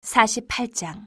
48장.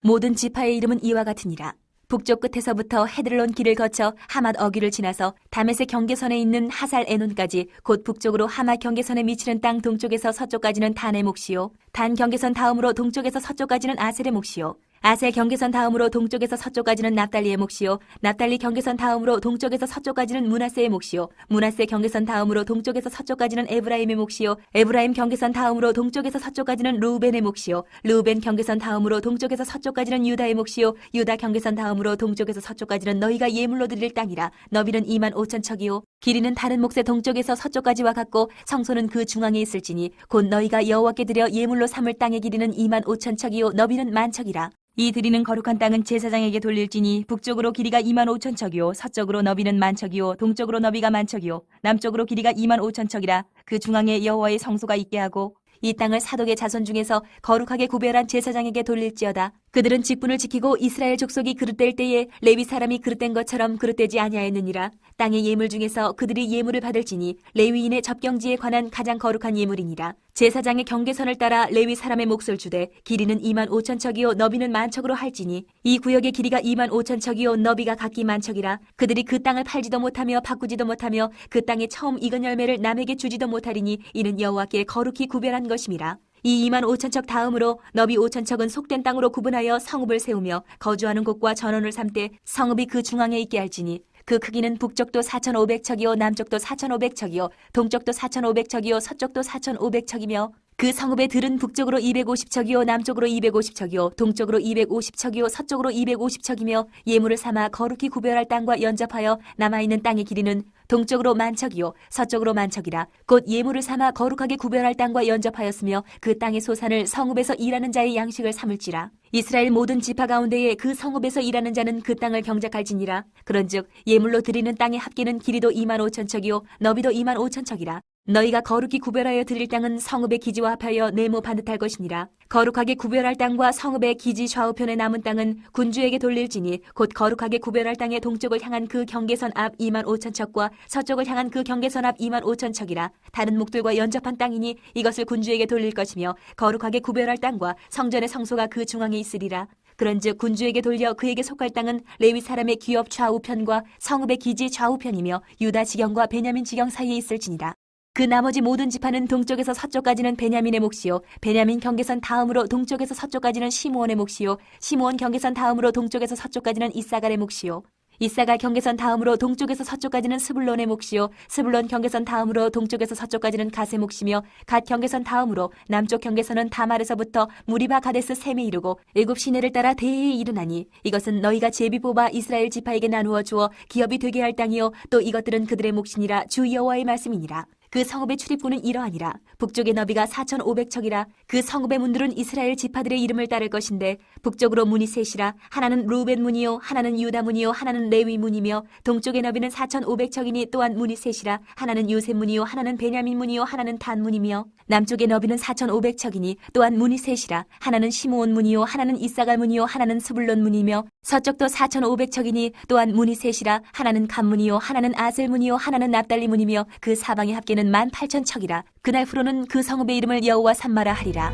모든 지파의 이름은 이와 같으니라. 북쪽 끝에서부터 헤들론 길을 거쳐 하맛 어귀를 지나서 다메섹 경계선에 있는 하살 에논까지 곧 북쪽으로 하맛 경계선에 미치는 땅 동쪽에서 서쪽까지는 단의 몫이요, 단 경계선 다음으로 동쪽에서 서쪽까지는 아셀의 몫이요, 아셀 경계선 다음으로 동쪽에서 서쪽까지는 납달리의 몫이요, 납달리 경계선 다음으로 동쪽에서 서쪽까지는 므낫세의 몫이요, 므낫세 경계선 다음으로 동쪽에서 서쪽까지는 에브라임의 몫이요, 에브라임 경계선 다음으로 동쪽에서 서쪽까지는 르우벤의 몫이요, 르우벤 경계선 다음으로 동쪽에서 서쪽까지는 유다의 몫이요, 유다 경계선 다음으로 동쪽에서 서쪽까지는 너희가 예물로 드릴 땅이라. 너비는 25,000척이요 길이는 다른 몫의 동쪽에서 서쪽까지와 같고 성소는 그 중앙에 있을지니 곧 너희가 여호와께 드려 예물로 삼을 땅의 길이는 25,000척이요 너비는 10,000척이라. 이 드리는 거룩한 땅은 제사장에게 돌릴지니 북쪽으로 길이가 25,000척이요 서쪽으로 너비는 10,000척이요 동쪽으로 너비가 10,000척이요 남쪽으로 길이가 25,000척이라. 그 중앙에 여호와의 성소가 있게 하고 이 땅을 사독의 자손 중에서 거룩하게 구별한 제사장에게 돌릴지어다. 그들은 직분을 지키고 이스라엘 족속이 그릇될 때에 레위 사람이 그릇된 것처럼 그릇되지 아니하였느니라. 땅의 예물 중에서 그들이 예물을 받을지니 레위인의 접경지에 관한 가장 거룩한 예물이니라. 제사장의 경계선을 따라 레위 사람의 몫을 주되 길이는 25,000척이요 너비는 10,000척으로 할지니 이 구역의 길이가 25,000척이요 너비가 각기 10,000척이라. 그들이 그 땅을 팔지도 못하며 바꾸지도 못하며 그 땅에 처음 익은 열매를 남에게 주지도 못하리니 이는 여호와께 거룩히 구별한 것임이라. 이 25,000척 다음으로 너비 5,000척은 속된 땅으로 구분하여 성읍을 세우며 거주하는 곳과 전원을 삼되 성읍이 그 중앙에 있게 할지니 그 크기는 북쪽도 4,500척이요 남쪽도 4,500척이요 동쪽도 4,500척이요 서쪽도 4,500척이며 그 성읍의 들은 북쪽으로 250척이요 남쪽으로 250척이요 동쪽으로 250척이요 서쪽으로 250척이며 예물을 삼아 거룩히 구별할 땅과 연접하여 남아있는 땅의 길이는 동쪽으로 10,000척이요 서쪽으로 10,000척이라. 곧 예물을 삼아 거룩하게 구별할 땅과 연접하였으며 그 땅의 소산을 성읍에서 일하는 자의 양식을 삼을지라. 이스라엘 모든 지파 가운데에 그 성읍에서 일하는 자는 그 땅을 경작할지니라. 그런즉 예물로 드리는 땅의 합계는 길이도 25,000척이요 너비도 25,000척이라. 너희가 거룩히 구별하여 드릴 땅은 성읍의 기지와 합하여 네모 반듯할 것이니라. 거룩하게 구별할 땅과 성읍의 기지 좌우편에 남은 땅은 군주에게 돌릴지니 곧 거룩하게 구별할 땅의 동쪽을 향한 그 경계선 앞 25,000척과 서쪽을 향한 그 경계선 앞 25,000척이라. 다른 목들과 연접한 땅이니 이것을 군주에게 돌릴 것이며 거룩하게 구별할 땅과 성전의 성소가 그 중앙에 있으리라. 그런즉 군주에게 돌려 그에게 속할 땅은 레위 사람의 기업 좌우편과 성읍의 기지 좌우편이며 유다 지경과 베냐민 지경 사이에 있을지니라. 그 나머지 모든 지파는 동쪽에서 서쪽까지는 베냐민의 몫이요 베냐민 경계선 다음으로 동쪽에서 서쪽까지는 시므온의 몫이요 시므온 경계선 다음으로 동쪽에서 서쪽까지는 이사갈의 몫이요 이사갈 경계선 다음으로 동쪽에서 서쪽까지는 스불론의 몫이요 스불론 경계선 다음으로 동쪽에서 서쪽까지는 갓의 몫이며 갓 경계선 다음으로 남쪽 경계선은 다말에서부터 무리바 가데스 셈에 이르고 7 시내를 따라 대해에 이르나니 이것은 너희가 제비 뽑아 이스라엘 지파에게 나누어 주어 기업이 되게 할 땅이요 또 이것들은 그들의 몫이니라. 주 여호와의 말씀이니라. 그 성읍의 출입구는 이러하니라. 북쪽의 너비가 4,500척이라. 그 성읍의 문들은 이스라엘 지파들의 이름을 따를 것인데 북쪽으로 문이 셋이라. 하나는 루벤 문이요 하나는 유다 문이요 하나는 레위 문이며 동쪽의 너비는 4,500척이니 또한 문이 셋이라. 하나는 요셉 문이요 하나는 베냐민 문이요 하나는 단 문이며 남쪽의 너비는 4,500척이니 또한 문이 셋이라. 하나는 시므온 문이요 하나는 이사갈 문이요 하나는 스불론 문이며 서쪽도 4,500척이니 또한 문이 셋이라. 하나는 간 문이요 하나는 아셀 문이요 하나는 납달리 문이며 그 사방의 합계는 18,000척이라. 그날 후로는 그 성읍의 이름을 여호와 삼마라 하리라.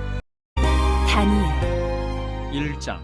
다니엘 1장.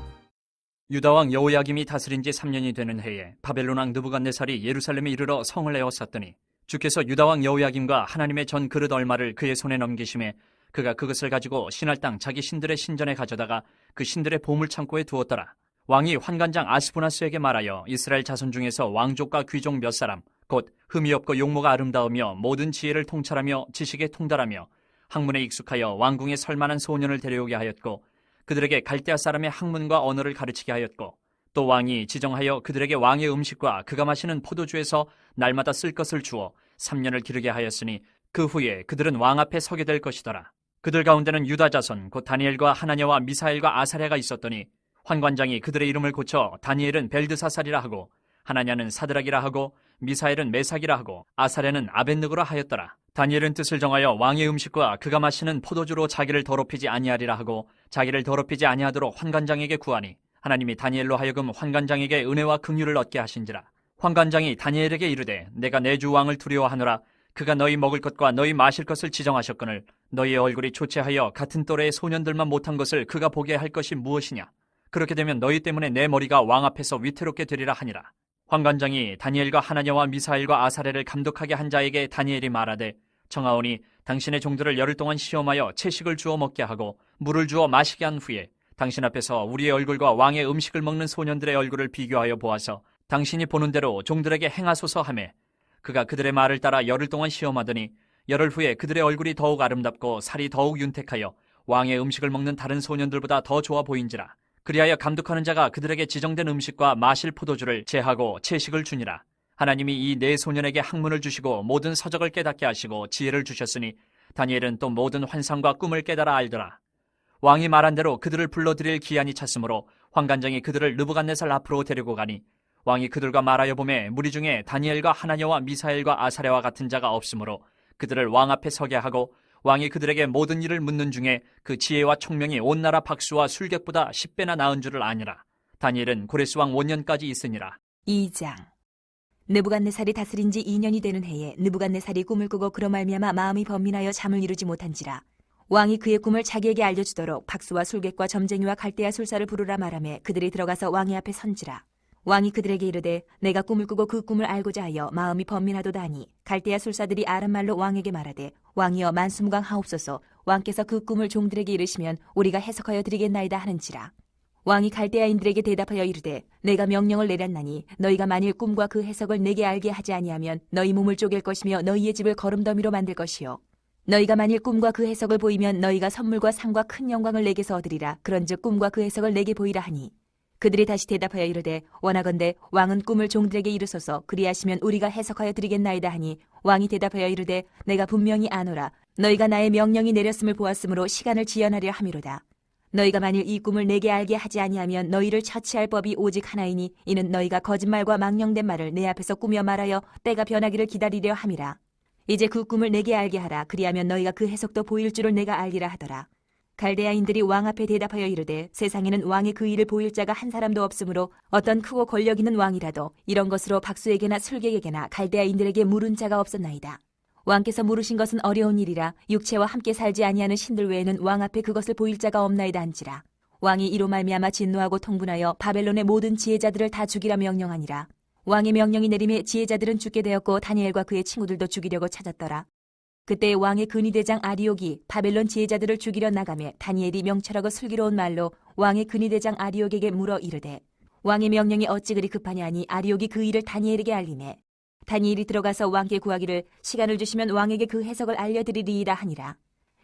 유다 왕 여호야김이 다스린 지 3년이 되는 해에 바벨론 왕 느부갓네살이 예루살렘에 이르러 성을 에웠었더니 주께서 유다 왕 여호야김과 하나님의 전 그릇 얼마를 그의 손에 넘기심에 그가 그것을 가지고 신할 땅 자기 신들의 신전에 가져다가 그 신들의 보물 창고에 두었더라. 왕이 환관장 아스부나스에게 말하여 이스라엘 자손 중에서 왕족과 귀족 몇 사람 곧 흠이 없고 용모가 아름다우며 모든 지혜를 통찰하며 지식에 통달하며 학문에 익숙하여 왕궁에 설만한 소년을 데려오게 하였고 그들에게 갈대아 사람의 학문과 언어를 가르치게 하였고 또 왕이 지정하여 그들에게 왕의 음식과 그가 마시는 포도주에서 날마다 쓸 것을 주어 3년을 기르게 하였으니 그 후에 그들은 왕 앞에 서게 될 것이더라. 그들 가운데는 유다 자손 곧 다니엘과 하나냐와 미사엘과 아사랴가 있었더니 환관장이 그들의 이름을 고쳐 다니엘은 벨드사살이라 하고 하나냐는 사드락이라 하고 미사엘은 메삭이라 하고 아사랴는 아벳느고라 하였더라. 다니엘은 뜻을 정하여 왕의 음식과 그가 마시는 포도주로 자기를 더럽히지 아니하리라 하고 자기를 더럽히지 아니하도록 환관장에게 구하니 하나님이 다니엘로 하여금 환관장에게 은혜와 긍휼을 얻게 하신지라. 환관장이 다니엘에게 이르되 내가 내 주 왕을 두려워하노라. 그가 너희 먹을 것과 너희 마실 것을 지정하셨거늘 너희의 얼굴이 초췌하여 같은 또래의 소년들만 못한 것을 그가 보게 할 것이 무엇이냐? 그렇게 되면 너희 때문에 내 머리가 왕 앞에서 위태롭게 되리라 하니라. 환관장이 다니엘과 하나냐와 미사엘과 아사랴를 감독하게 한 자에게 다니엘이 말하되, 청하오니 당신의 종들을 열흘 동안 시험하여 채식을 주어 먹게 하고 물을 주어 마시게 한 후에 당신 앞에서 우리의 얼굴과 왕의 음식을 먹는 소년들의 얼굴을 비교하여 보아서 당신이 보는 대로 종들에게 행하소서 하매, 그가 그들의 말을 따라 열흘 동안 시험하더니 열흘 후에 그들의 얼굴이 더욱 아름답고 살이 더욱 윤택하여 왕의 음식을 먹는 다른 소년들보다 더 좋아 보인지라. 그리하여 감독하는 자가 그들에게 지정된 음식과 마실 포도주를 제하고 채식을 주니라. 하나님이 이 네 소년에게 학문을 주시고 모든 서적을 깨닫게 하시고 지혜를 주셨으니 다니엘은 또 모든 환상과 꿈을 깨달아 알더라. 왕이 말한 대로 그들을 불러들일 기한이 찼으므로 환관장이 그들을 느부갓네살 앞으로 데리고 가니 왕이 그들과 말하여 보매 무리 중에 다니엘과 하나냐와 미사엘과 아사랴와 같은 자가 없으므로 그들을 왕 앞에 서게 하고 왕이 그들에게 모든 일을 묻는 중에 그 지혜와 총명이 온 나라 박수와 술객보다 10배나 나은 줄을 아니라. 다니엘은 고레스 왕 5년까지 있으니라. 2장. 느부갓네살이 다스린 지 2년이 되는 해에 느부갓네살이 꿈을 꾸고 그로 말미암아 마음이 번민하여 잠을 이루지 못한지라. 왕이 그의 꿈을 자기에게 알려주도록 박수와 술객과 점쟁이와 갈대아 술사를 부르라 말하매 그들이 들어가서 왕의 앞에 선지라. 왕이 그들에게 이르되 내가 꿈을 꾸고 그 꿈을 알고자 하여 마음이 번민하도다 하니 갈대아 술사들이 아람말로 왕에게 말하되 왕이여 만수무강하옵소서. 왕께서 그 꿈을 종들에게 이르시면 우리가 해석하여 드리겠나이다 하는지라. 왕이 갈대아인들에게 대답하여 이르되 내가 명령을 내렸나니 너희가 만일 꿈과 그 해석을 내게 알게 하지 아니하면 너희 몸을 쪼갤 것이며 너희의 집을 거름더미로 만들 것이요 너희가 만일 꿈과 그 해석을 보이면 너희가 선물과 상과 큰 영광을 내게서 얻으리라. 그런즉 꿈과 그 해석을 내게 보이라 하니 그들이 다시 대답하여 이르되 원하건대 왕은 꿈을 종들에게 이르소서. 그리하시면 우리가 해석하여 드리겠나이다 하니 왕이 대답하여 이르되 내가 분명히 아노라. 너희가 나의 명령이 내렸음을 보았으므로 시간을 지연하려 함이로다. 너희가 만일 이 꿈을 내게 알게 하지 아니하면 너희를 처치할 법이 오직 하나이니 이는 너희가 거짓말과 망령된 말을 내 앞에서 꾸며 말하여 때가 변하기를 기다리려 함이라. 이제 그 꿈을 내게 알게 하라. 그리하면 너희가 그 해석도 보일 줄을 내가 알리라 하더라. 갈대아인들이 왕 앞에 대답하여 이르되 세상에는 왕의 그 일을 보일 자가 한 사람도 없으므로 어떤 크고 권력 있는 왕이라도 이런 것으로 박수에게나 술객에게나 갈대아인들에게 물은 자가 없었나이다. 왕께서 물으신 것은 어려운 일이라 육체와 함께 살지 아니하는 신들 외에는 왕 앞에 그것을 보일 자가 없나이다 한지라. 왕이 이로 말미암아 진노하고 통분하여 바벨론의 모든 지혜자들을 다 죽이라 명령하니라. 왕의 명령이 내림에 지혜자들은 죽게 되었고 다니엘과 그의 친구들도 죽이려고 찾았더라. 그때 왕의 근위대장 아리옥이 바벨론 지혜자들을 죽이려 나가매 다니엘이 명철하고 슬기로운 말로 왕의 근위대장 아리옥에게 물어 이르되 왕의 명령이 어찌 그리 급하냐 하니 아리옥이 그 일을 다니엘에게 알리매 다니엘이 들어가서 왕께 구하기를 시간을 주시면 왕에게 그 해석을 알려드리리이다 하니라.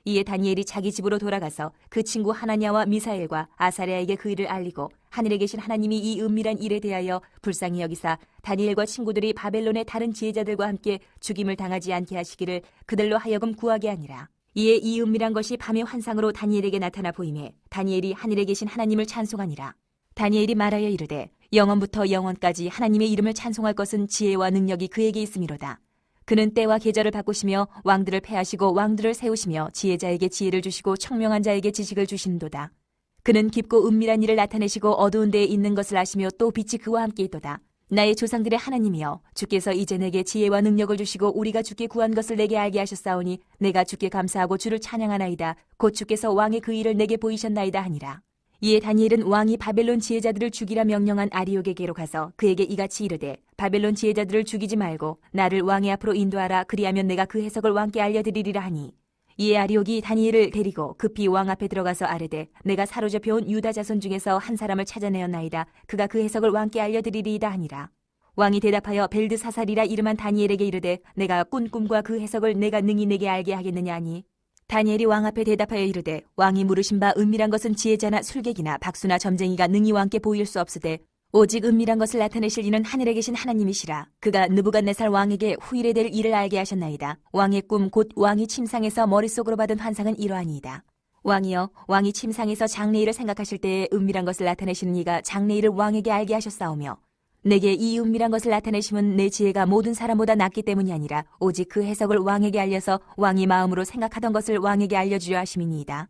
이에 다니엘이 자기 집으로 돌아가서 그 친구 하나냐와 미사엘과 아사랴에게 그 일을 알리고 하늘에 계신 하나님이 이 은밀한 일에 대하여 불쌍히 여기사 다니엘과 친구들이 바벨론의 다른 지혜자들과 함께 죽임을 당하지 않게 하시기를 그들로 하여금 구하게 하니라. 이에 이 은밀한 것이 밤의 환상으로 다니엘에게 나타나 보이매 다니엘이 하늘에 계신 하나님을 찬송하니라. 다니엘이 말하여 이르되 영원부터 영원까지 하나님의 이름을 찬송할 것은 지혜와 능력이 그에게 있음이로다. 그는 때와 계절을 바꾸시며 왕들을 패하시고 왕들을 세우시며 지혜자에게 지혜를 주시고 청명한 자에게 지식을 주신도다. 그는 깊고 은밀한 일을 나타내시고 어두운 데에 있는 것을 아시며 또 빛이 그와 함께 있도다. 나의 조상들의 하나님이여 주께서 이제 내게 지혜와 능력을 주시고 우리가 주께 구한 것을 내게 알게 하셨사오니 내가 주께 감사하고 주를 찬양하나이다. 곧 주께서 왕의 그 일을 내게 보이셨나이다 하니라. 이에 다니엘은 왕이 바벨론 지혜자들을 죽이라 명령한 아리옥에게로 가서 그에게 이같이 이르되 바벨론 지혜자들을 죽이지 말고 나를 왕의 앞으로 인도하라. 그리하면 내가 그 해석을 왕께 알려드리리라 하니 이에 아리옥이 다니엘을 데리고 급히 왕 앞에 들어가서 아뢰되 내가 사로잡혀온 유다 자손 중에서 한 사람을 찾아내었나이다. 그가 그 해석을 왕께 알려드리리이다 하니라. 왕이 대답하여 벨드사살이라 이름한 다니엘에게 이르되 내가 꾼 꿈과 그 해석을 내가 능히 내게 알게 하겠느냐 하니 다니엘이 왕 앞에 대답하여 이르되 왕이 물으신 바 은밀한 것은 지혜자나 술객이나 박수나 점쟁이가 능히 왕께 보일 수 없으되 오직 은밀한 것을 나타내실 이는 하늘에 계신 하나님이시라. 그가 느부갓네살 왕에게 후일에 될 일을 알게 하셨나이다. 왕의 꿈 곧 왕이 침상에서 머릿속으로 받은 환상은 이러하니이다. 왕이여 왕이 침상에서 장래일을 생각하실 때에 은밀한 것을 나타내시는 이가 장래일을 왕에게 알게 하셨사오며 내게 이 은밀한 것을 나타내심은 내 지혜가 모든 사람보다 낫기 때문이 아니라 오직 그 해석을 왕에게 알려서 왕이 마음으로 생각하던 것을 왕에게 알려주려 하심이니이다.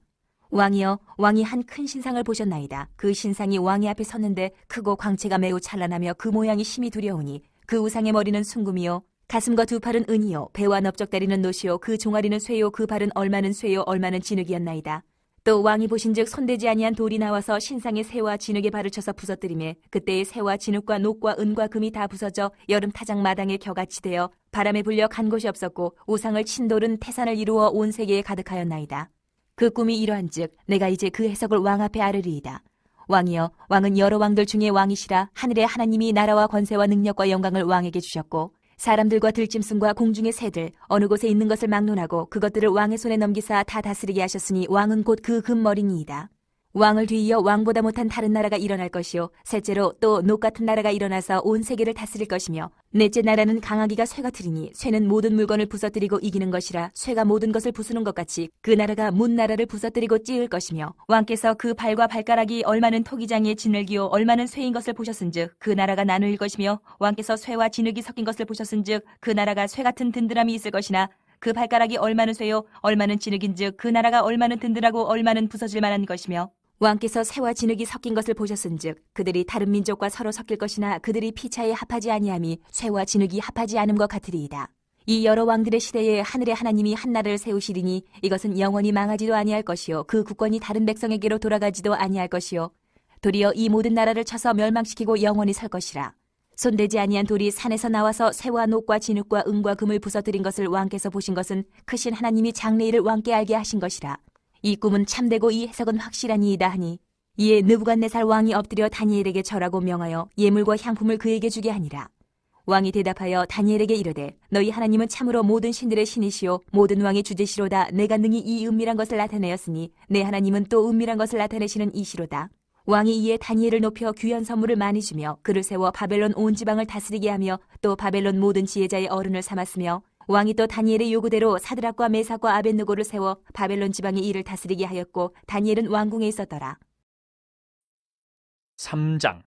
왕이여 왕이 한 큰 신상을 보셨나이다. 그 신상이 왕의 앞에 섰는데 크고 광채가 매우 찬란하며 그 모양이 심히 두려우니 그 우상의 머리는 순금이요 가슴과 두 팔은 은이요 배와 넓적다리는 노시요 그 종아리는 쇠요 그 발은 얼마는 쇠요 얼마는 진흙이었나이다. 또 왕이 보신즉 손대지 아니한 돌이 나와서 신상의 새와 진흙의 발을 쳐서 부서뜨리매 그때의 새와 진흙과 녹과 은과 금이 다 부서져 여름 타작 마당에 겨같이 되어 바람에 불려 간 곳이 없었고 우상을 친 돌은 태산을 이루어 온 세계에 가득하였나이다. 그 꿈이 이러한즉 내가 이제 그 해석을 왕 앞에 아르리이다. 왕이여 왕은 여러 왕들 중에 왕이시라. 하늘의 하나님이 나라와 권세와 능력과 영광을 왕에게 주셨고 사람들과 들짐승과 공중의 새들 어느 곳에 있는 것을 막론하고 그것들을 왕의 손에 넘기사 다 다스리게 하셨으니 왕은 곧 그 금머리니이다. 왕을 뒤이어 왕보다 못한 다른 나라가 일어날 것이요 셋째로 또 녹 같은 나라가 일어나서 온 세계를 다스릴 것이며 넷째 나라는 강하기가 쇠 같으리니 쇠는 모든 물건을 부서뜨리고 이기는 것이라 쇠가 모든 것을 부수는 것 같이 그 나라가 문 나라를 부서뜨리고 찌을 것이며 왕께서 그 발과 발가락이 얼마는 토기장이의 진흙이요 얼마는 쇠인 것을 보셨은즉 그 나라가 나누일 것이며 왕께서 쇠와 진흙이 섞인 것을 보셨은즉 그 나라가 쇠 같은 든든함이 있을 것이나 그 발가락이 얼마는 쇠요 얼마는 진흙인즉 그 나라가 얼마는 든든하고 얼마는 부서질 만한 것이며 왕께서 새와 진흙이 섞인 것을 보셨은즉 그들이 다른 민족과 서로 섞일 것이나 그들이 피차에 합하지 아니함이 새와 진흙이 합하지 않음과 같으리이다. 이 여러 왕들의 시대에 하늘의 하나님이 한 나라를 세우시리니 이것은 영원히 망하지도 아니할 것이요 그 국권이 다른 백성에게로 돌아가지도 아니할 것이요 도리어 이 모든 나라를 쳐서 멸망시키고 영원히 설 것이라. 손대지 아니한 돌이 산에서 나와서 새와 녹과 진흙과 은과 금을 부서뜨린 것을 왕께서 보신 것은 크신 하나님이 장래일을 왕께 알게 하신 것이라. 이 꿈은 참되고 이 해석은 확실하니이다 하니 이에 느부갓네살 왕이 엎드려 다니엘에게 절하고 명하여 예물과 향품을 그에게 주게 하니라. 왕이 대답하여 다니엘에게 이르되 너희 하나님은 참으로 모든 신들의 신이시요 모든 왕의 주제시로다. 내가 능히 이 은밀한 것을 나타내었으니 내 하나님은 또 은밀한 것을 나타내시는 이시로다. 왕이 이에 다니엘을 높여 귀한 선물을 많이 주며 그를 세워 바벨론 온 지방을 다스리게 하며 또 바벨론 모든 지혜자의 어른을 삼았으며 왕이 또 다니엘의 요구대로 사드락과 메삭과 아벳느고를 세워 바벨론 지방의 일을 다스리게 하였고 다니엘은 왕궁에 있었더라. 3장.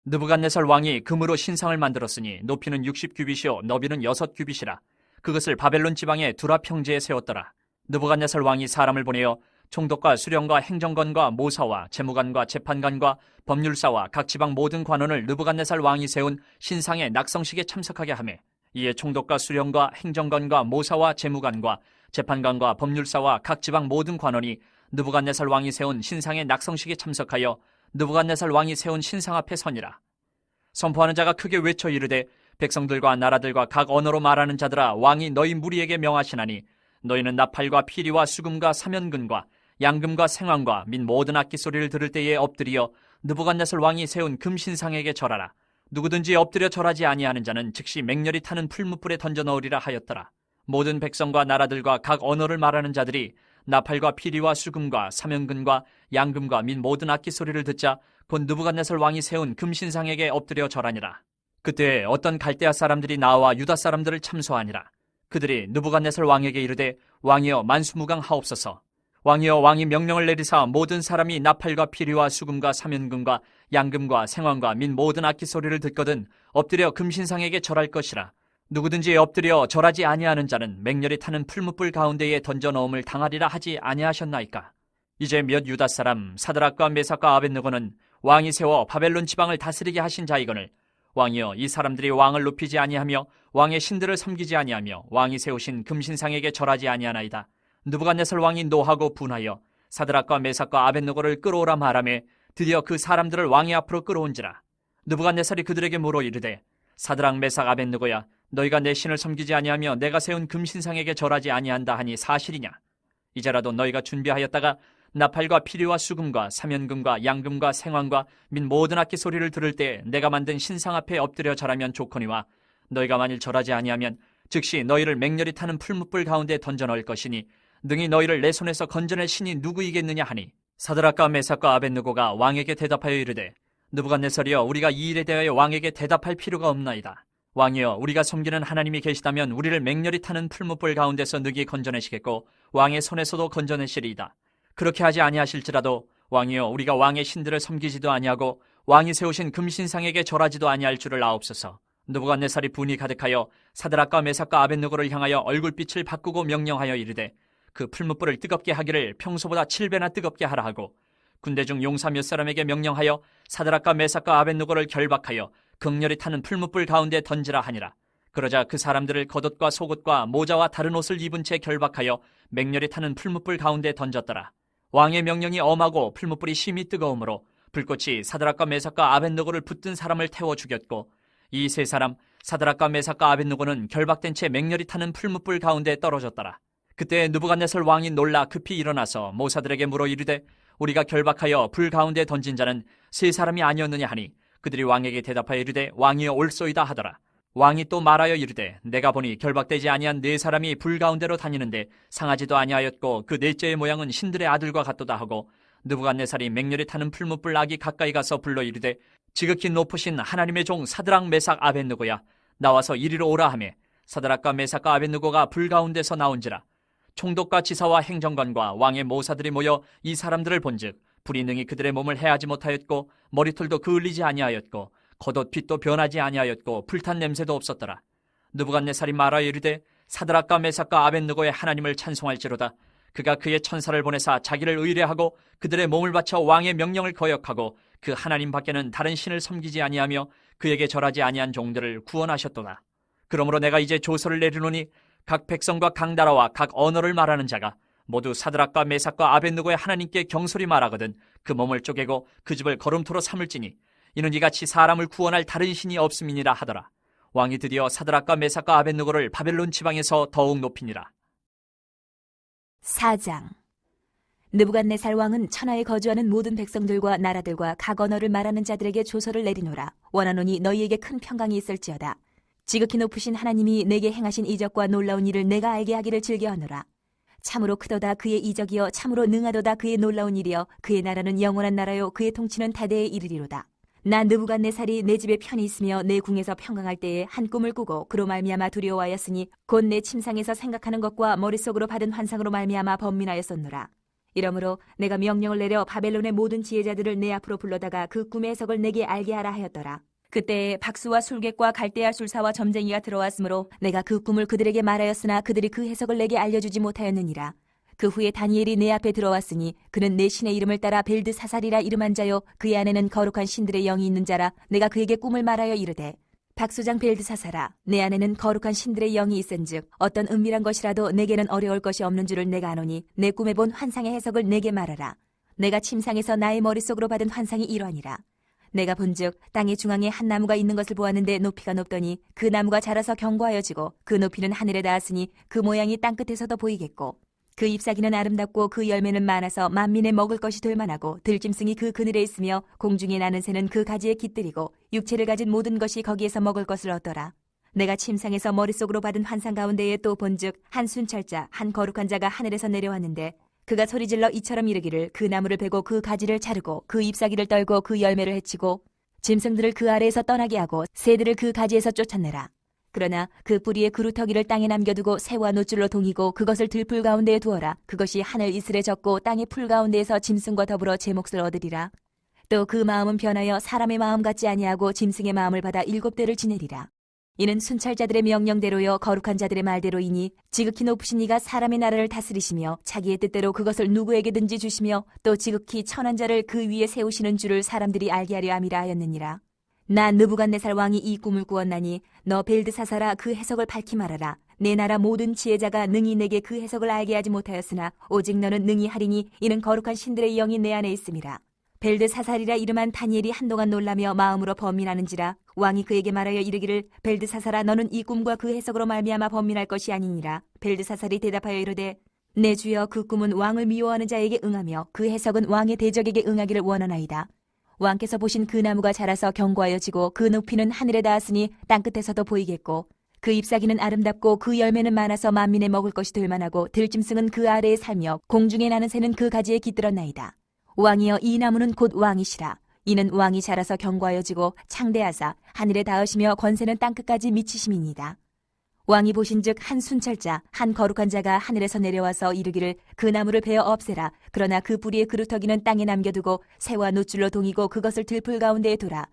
느부갓네살 왕이 금으로 신상을 만들었으니 높이는 60규빗이요 너비는 6규빗이라. 그것을 바벨론 지방의 두라 평지에 세웠더라. 느부갓네살 왕이 사람을 보내어 총독과 수령과 행정관과 모사와 재무관과 재판관과 법률사와 각 지방 모든 관원을 느부갓네살 왕이 세운 신상의 낙성식에 참석하게 하며 이에 총독과 수령과 행정관과 모사와 재무관과 재판관과 법률사와 각 지방 모든 관원이 느부갓네살 왕이 세운 신상의 낙성식에 참석하여 느부갓네살 왕이 세운 신상 앞에 서니라. 선포하는 자가 크게 외쳐 이르되 백성들과 나라들과 각 언어로 말하는 자들아 왕이 너희 무리에게 명하시나니 너희는 나팔과 피리와 수금과 사면근과 양금과 생황과 및 모든 악기 소리를 들을 때에 엎드리어 느부갓네살 왕이 세운 금신상에게 절하라. 누구든지 엎드려 절하지 아니하는 자는 즉시 맹렬히 타는 풀무불에 던져 넣으리라 하였더라. 모든 백성과 나라들과 각 언어를 말하는 자들이 나팔과 피리와 수금과 사면근과 양금과 및 모든 악기 소리를 듣자 곧 느부갓네살 왕이 세운 금신상에게 엎드려 절하니라. 그때 어떤 갈대아 사람들이 나와 유다 사람들을 참소하니라. 그들이 느부갓네살 왕에게 이르되 왕이여 만수무강하옵소서. 왕이여 왕이 명령을 내리사 모든 사람이 나팔과 피리와 수금과 사면금과 양금과 생황과 및 모든 악기 소리를 듣거든 엎드려 금신상에게 절할 것이라. 누구든지 엎드려 절하지 아니하는 자는 맹렬히 타는 풀무불 가운데에 던져 넣음을 당하리라 하지 아니하셨나이까. 이제 몇 유다 사람 사드락과 메삭과 아벳느고는 왕이 세워 바벨론 지방을 다스리게 하신 자이거늘 왕이여 이 사람들이 왕을 높이지 아니하며 왕의 신들을 섬기지 아니하며 왕이 세우신 금신상에게 절하지 아니하나이다. 느부갓네살 왕이 노하고 분하여 사드락과 메삭과 아벳느고를 끌어오라 말하매 드디어 그 사람들을 왕의 앞으로 끌어온지라. 느부갓네살이 그들에게 물어 이르되 사드락 메삭 아벳느고야 너희가 내 신을 섬기지 아니하며 내가 세운 금신상에게 절하지 아니한다 하니 사실이냐. 이제라도 너희가 준비하였다가 나팔과 피리와 수금과 사면금과 양금과 생황과 및 모든 악기 소리를 들을 때 내가 만든 신상 앞에 엎드려 절하면 좋거니와 너희가 만일 절하지 아니하면 즉시 너희를 맹렬히 타는 풀무불 가운데 던져 넣을 것이니 능히 너희를 내 손에서 건져낼 신이 누구이겠느냐 하니 사드락과 메삭과 아벳느고가 왕에게 대답하여 이르되 느부갓네살이여 우리가 이 일에 대하여 왕에게 대답할 필요가 없나이다. 왕이여 우리가 섬기는 하나님이 계시다면 우리를 맹렬히 타는 풀무불 가운데서 능히 건져내시겠고 왕의 손에서도 건져내시리이다. 그렇게 하지 아니하실지라도 왕이여 우리가 왕의 신들을 섬기지도 아니하고 왕이 세우신 금신상에게 절하지도 아니할 줄을 아옵소서. 느부갓네살이 분이 가득하여 사드락과 메삭과 아벳느고를 향하여 얼굴빛을 바꾸고 명령하여 이르되 그 풀무불을 뜨겁게 하기를 평소보다 7배나 뜨겁게 하라 하고 군대 중 용사 몇 사람에게 명령하여 사드락과 메삭과 아벳느고를 결박하여 극렬히 타는 풀무불 가운데 던지라 하니라. 그러자 그 사람들을 겉옷과 속옷과 모자와 다른 옷을 입은 채 결박하여 맹렬히 타는 풀무불 가운데 던졌더라. 왕의 명령이 엄하고 풀무불이 심히 뜨거우므로 불꽃이 사드락과 메삭과 아벳느고를 붙든 사람을 태워 죽였고, 이 세 사람 사드락과 메삭과 아벳느고는 결박된 채 맹렬히 타는 풀무불 가운데 떨어졌더라. 그때 느부갓네살 왕이 놀라 급히 일어나서 모사들에게 물어 이르되, 우리가 결박하여 불 가운데 던진 자는 세 사람이 아니었느냐 하니, 그들이 왕에게 대답하여 이르되 왕이여 옳소이다 하더라. 왕이 또 말하여 이르되, 내가 보니 결박되지 아니한 네 사람이 불 가운데로 다니는데 상하지도 아니하였고 그 넷째의 모양은 신들의 아들과 같도다 하고, 느부갓네살이 맹렬히 타는 풀무불 악이 가까이 가서 불러 이르되, 지극히 높으신 하나님의 종 사드락 메삭 아벳느고야, 나와서 이리로 오라 하매, 사드락과 메삭과 아벳느고가 불 가운데서 나온지라. 총독과 지사와 행정관과 왕의 모사들이 모여 이 사람들을 본즉 불이 능히 그들의 몸을 해하지 못하였고 머리털도 그을리지 아니하였고 겉옷 빛도 변하지 아니하였고 불탄 냄새도 없었더라. 느부갓네살이 말하여 이르되, 사드락과 메삭과 아벳느고의 하나님을 찬송할지로다. 그가 그의 천사를 보내사 자기를 의뢰하고 그들의 몸을 바쳐 왕의 명령을 거역하고 그 하나님 밖에는 다른 신을 섬기지 아니하며 그에게 절하지 아니한 종들을 구원하셨도다. 그러므로 내가 이제 조서를 내리노니 각 백성과 각 나라와 각 언어를 말하는 자가 모두 사드락과 메삭과 아벳느고의 하나님께 경솔히 말하거든 그 몸을 쪼개고 그 집을 거름토로 삼을지니 이는 이같이 사람을 구원할 다른 신이 없음이니라 하더라. 왕이 드디어 사드락과 메삭과 아벳느고를 바벨론 지방에서 더욱 높이니라. 4장. 느부갓네살 왕은 천하에 거주하는 모든 백성들과 나라들과 각 언어를 말하는 자들에게 조서를 내리노라. 원하노니 너희에게 큰 평강이 있을지어다. 지극히 높으신 하나님이 내게 행하신 이적과 놀라운 일을 내가 알게 하기를 즐겨하노라. 참으로 크도다 그의 이적이여, 참으로 능하도다 그의 놀라운 일이여, 그의 나라는 영원한 나라요, 그의 통치는 대대에 이르리로다. 나 느부갓네살이 내 집에 편히 있으며 내 궁에서 평강할 때에 한 꿈을 꾸고 그로 말미암아 두려워하였으니 곧 내 침상에서 생각하는 것과 머릿속으로 받은 환상으로 말미암아 번민하였었노라. 이러므로 내가 명령을 내려 바벨론의 모든 지혜자들을 내 앞으로 불러다가 그 꿈의 해석을 내게 알게 하라 하였더라. 그때에 박수와 술객과 갈대아 술사와 점쟁이가 들어왔으므로 내가 그 꿈을 그들에게 말하였으나 그들이 그 해석을 내게 알려주지 못하였느니라. 그 후에 다니엘이 내 앞에 들어왔으니 그는 내 신의 이름을 따라 벨드사살이라 이름한 자요, 그의 안에는 거룩한 신들의 영이 있는 자라. 내가 그에게 꿈을 말하여 이르되, 박수장 벨드사살아, 내 안에는 거룩한 신들의 영이 있은즉 어떤 은밀한 것이라도 내게는 어려울 것이 없는 줄을 내가 아노니 내 꿈에 본 환상의 해석을 내게 말하라. 내가 침상에서 나의 머릿속으로 받은 환상이 이러하니라. 내가 본즉 땅의 중앙에 한 나무가 있는 것을 보았는데 높이가 높더니 그 나무가 자라서 견고하여지고 그 높이는 하늘에 닿았으니 그 모양이 땅끝에서도 보이겠고, 그 잎사귀는 아름답고 그 열매는 많아서 만민의 먹을 것이 될 만하고, 들짐승이 그 그늘에 있으며 공중에 나는 새는 그 가지에 깃들이고 육체를 가진 모든 것이 거기에서 먹을 것을 얻더라. 내가 침상에서 머릿속으로 받은 환상 가운데에 또 본즉 한 순찰자 한 거룩한 자가 하늘에서 내려왔는데, 그가 소리질러 이처럼 이르기를, 그 나무를 베고 그 가지를 자르고 그 잎사귀를 떨고 그 열매를 해치고 짐승들을 그 아래에서 떠나게 하고 새들을 그 가지에서 쫓아내라. 그러나 그 뿌리의 그루터기를 땅에 남겨두고 새와 노줄로 동이고 그것을 들풀 가운데에 두어라. 그것이 하늘 이슬에 젖고 땅의 풀 가운데에서 짐승과 더불어 제 몫을 얻으리라. 또 그 마음은 변하여 사람의 마음 같지 아니하고 짐승의 마음을 받아 7대를 지내리라. 이는 순찰자들의 명령대로요 거룩한 자들의 말대로이니, 지극히 높으신 이가 사람의 나라를 다스리시며 자기의 뜻대로 그것을 누구에게든지 주시며 또 지극히 천한 자를 그 위에 세우시는 줄을 사람들이 알게 하려 함이라 하였느니라. 나 느부갓네살 왕이 이 꿈을 꾸었나니 너 벨드사살아, 그 해석을 밝히 말하라. 내 나라 모든 지혜자가 능히 내게 그 해석을 알게 하지 못하였으나 오직 너는 능히 하리니 이는 거룩한 신들의 영이 내 안에 있음이라. 벨드사살이라 이름한 다니엘이 한동안 놀라며 마음으로 번민하는지라. 왕이 그에게 말하여 이르기를, 벨드사살아, 너는 이 꿈과 그 해석으로 말미암아 번민할 것이 아니니라. 벨드사살이 대답하여 이르되, 내 주여, 그 꿈은 왕을 미워하는 자에게 응하며 그 해석은 왕의 대적에게 응하기를 원하나이다. 왕께서 보신 그 나무가 자라서 견고하여지고 그 높이는 하늘에 닿았으니 땅끝에서도 보이겠고, 그 잎사귀는 아름답고 그 열매는 많아서 만민의 먹을 것이 될 만하고, 들짐승은 그 아래에 살며 공중에 나는 새는 그 가지에 깃들었나이다. 왕이여, 이 나무는 곧 왕이시라. 이는 왕이 자라서 견고하여지고 창대하사 하늘에 닿으시며 권세는 땅끝까지 미치심이니이다. 왕이 보신즉 한 순찰자 한 거룩한 자가 하늘에서 내려와서 이르기를, 그 나무를 베어 없애라. 그러나 그 뿌리의 그루터기는 땅에 남겨두고 새와 노줄로 동이고 그것을 들풀 가운데에 두라.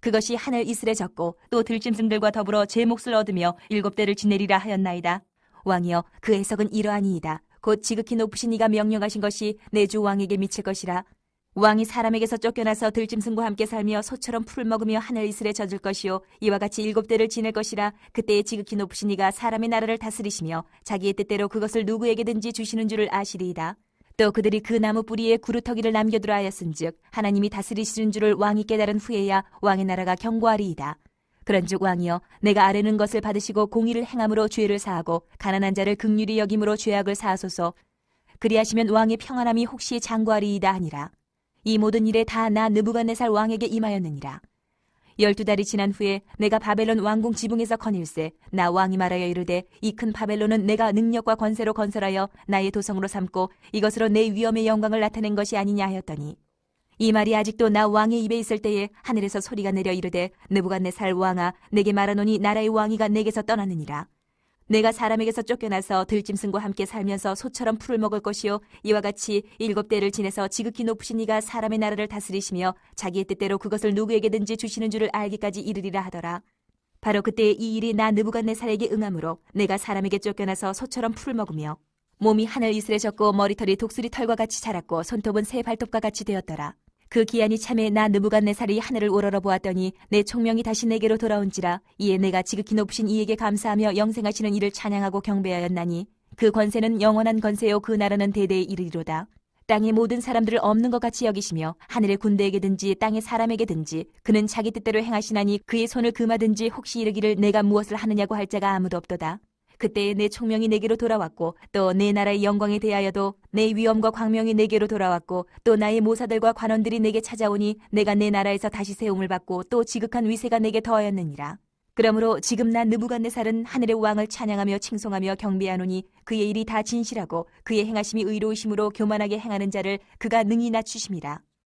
그것이 하늘 이슬에 젖고 또 들짐승들과 더불어 제 몫을 얻으며 7대를 지내리라 하였나이다. 왕이여, 그 해석은 이러하니이다. 곧 지극히 높으신 이가 명령하신 것이 내 주 왕에게 미칠 것이라. 왕이 사람에게서 쫓겨나서 들짐승과 함께 살며 소처럼 풀을 먹으며 하늘 이슬에 젖을 것이요 이와 같이 7대를 지낼 것이라. 그때에 지극히 높으신 이가 사람의 나라를 다스리시며 자기의 뜻대로 그것을 누구에게든지 주시는 줄을 아시리이다. 또 그들이 그 나무 뿌리에 구루터기를 남겨두라 하였은즉 하나님이 다스리시는 줄을 왕이 깨달은 후에야 왕의 나라가 견고하리이다. 그런즉 왕이여, 내가 아뢰는 것을 받으시고 공의를 행함으로 죄를 사하고 가난한 자를 긍휼히 여김으로 죄악을 사하소서. 그리하시면 왕의 평안함이 혹시 장구하리이다 하니라. 이 모든 일에 다 나 느부갓네살 왕에게 임하였느니라. 12달이 지난 후에 내가 바벨론 왕궁 지붕에서 거닐세 나 왕이 말하여 이르되 이 큰 바벨론은 내가 능력과 권세로 건설하여 나의 도성으로 삼고 이것으로 내 위엄의 영광을 나타낸 것이 아니냐 하였더니, 이 말이 아직도 나 왕의 입에 있을 때에 하늘에서 소리가 내려 이르되 느부갓네살 왕아, 내게 말하노니 나라의 왕위가 내게서 떠나느니라. 내가 사람에게서 쫓겨나서 들짐승과 함께 살면서 소처럼 풀을 먹을 것이요 이와 같이 7대를 지내서 지극히 높으신 이가 사람의 나라를 다스리시며 자기의 뜻대로 그것을 누구에게든지 주시는 줄을 알기까지 이르리라 하더라. 바로 그때 이 일이 나 느부갓네살에게 응함으로 내가 사람에게 쫓겨나서 소처럼 풀을 먹으며 몸이 하늘 이슬에 젖고 머리털이 독수리 털과 같이 자랐고 손톱은 새 발톱과 같이 되었더라. 그 기한이 참에 나 느부갓네살이 하늘을 우러러 보았더니 내 총명이 다시 내게로 돌아온지라. 이에 내가 지극히 높으신 이에게 감사하며 영생하시는 이를 찬양하고 경배하였나니 그 권세는 영원한 권세요 그 나라는 대대에 이르리로다. 땅의 모든 사람들을 없는 것 같이 여기시며 하늘의 군대에게든지 땅의 사람에게든지 그는 자기 뜻대로 행하시나니 그의 손을 금하든지 혹시 이르기를 내가 무엇을 하느냐고 할 자가 아무도 없도다. 그때에 내 총명이 내게로 돌아왔고 또 내 나라의 영광에 대하여도 내 위엄과 광명이 내게로 돌아왔고 또 나의 모사들과 관원들이 내게 찾아오니 내가 내 나라에서 다시 세움을 받고 또 지극한 위세가 내게 더하였느니라. 그러므로 지금 나 느부갓네살은 하늘의 왕을 찬양하며 칭송하며 경배하노니 그의 일이 다 진실하고 그의 행하심이 의로우심으로 교만하게 행하는 자를 그가 능히 낮추심이라.